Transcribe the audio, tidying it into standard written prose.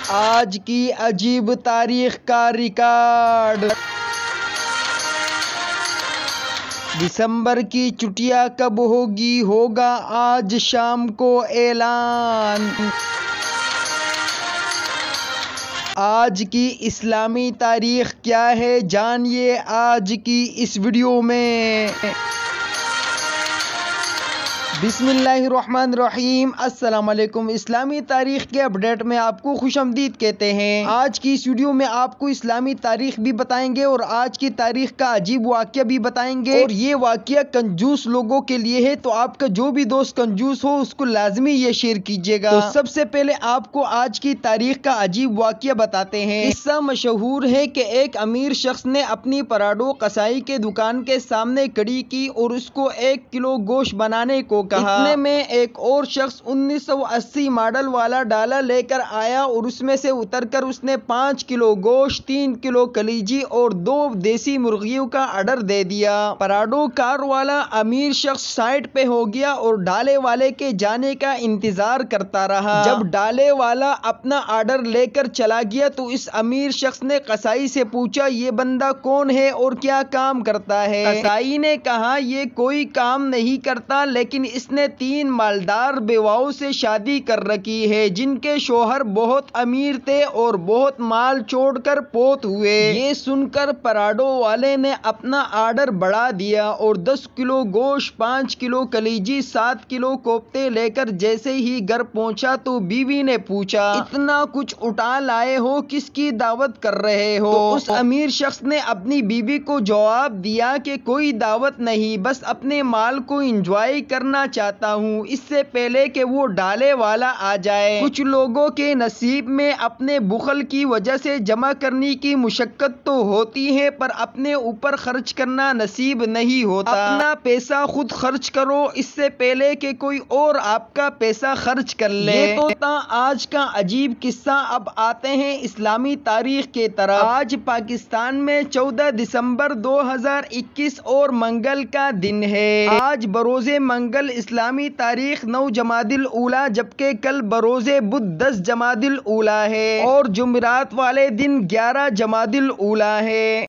آج کی عجیب تاریخ کا ریکارڈ۔ دسمبر کی چھٹیاں کب ہوگا آج شام کو اعلان۔ آج کی اسلامی تاریخ کیا ہے جانیے آج کی اس ویڈیو میں۔ بسم اللہ الرحمن الرحیم۔ السلام علیکم۔ اسلامی تاریخ کے اپڈیٹ میں آپ کو خوش آمدید کہتے ہیں۔ آج کی اس ویڈیو میں آپ کو اسلامی تاریخ بھی بتائیں گے اور آج کی تاریخ کا عجیب واقعہ بھی بتائیں گے، اور یہ واقعہ کنجوس لوگوں کے لیے ہے، تو آپ کا جو بھی دوست کنجوس ہو اس کو لازمی یہ شیئر کیجیے گا۔ تو سب سے پہلے آپ کو آج کی تاریخ کا عجیب واقعہ بتاتے ہیں۔ قصہ مشہور ہے کہ ایک امیر شخص نے اپنی پراڈو قصائی کے دکان کے سامنے کھڑی کی اور اس کو 1 کلو گوشت بنانے کو کہا۔ اتنے میں ایک اور شخص 1980 ماڈل والا ڈالا لے کر آیا اور اس میں سے اتر کر اس نے 5 کلو گوشت، 3 کلو کلیجی اور 2 دیسی مرغیوں کا آرڈر دے دیا۔ پراڈو کار والا امیر شخص سائٹ پہ ہو گیا اور ڈالے والے کے جانے کا انتظار کرتا رہا۔ جب ڈالے والا اپنا آرڈر لے کر چلا گیا تو اس امیر شخص نے قصائی سے پوچھا، یہ بندہ کون ہے اور کیا کام کرتا ہے؟ قصائی نے کہا، یہ کوئی کام نہیں کرتا، لیکن اس نے 3 مالدار بیواؤں سے شادی کر رکھی ہے جن کے شوہر بہت امیر تھے اور بہت مال چھوڑ کر فوت ہوئے۔ یہ سن کر پراڈو والے نے اپنا آرڈر بڑھا دیا اور 10 کلو گوشت، 5 کلو کلیجی، 7 کلو کوفتے لے کر جیسے ہی گھر پہنچا تو بیوی نے پوچھا، اتنا کچھ اٹھا لائے ہو، کس کی دعوت کر رہے ہو؟ تو اس امیر شخص نے اپنی بیوی کو جواب دیا کہ کوئی دعوت نہیں، بس اپنے مال کو انجوائے کرنا چاہتا ہوں اس سے پہلے کہ وہ ڈالے والا آ جائے۔ کچھ لوگوں کے نصیب میں اپنے بخل کی وجہ سے جمع کرنے کی مشقت تو ہوتی ہے پر اپنے اوپر خرچ کرنا نصیب نہیں ہوتا۔ اپنا پیسہ خود خرچ کرو اس سے پہلے کہ کوئی اور آپ کا پیسہ خرچ کر لے۔ یہ تو تھا آج کا عجیب قصہ۔ اب آتے ہیں اسلامی تاریخ کی طرف۔ آج پاکستان میں 14 دسمبر 2021 اور منگل کا دن ہے۔ آج بروز منگل اسلامی تاریخ 9 جمادی الاولیٰ جبکہ کل بروز بدھ 10 جمادی الاولیٰ ہے اور جمعرات والے دن 11 جمادی الاولیٰ ہے۔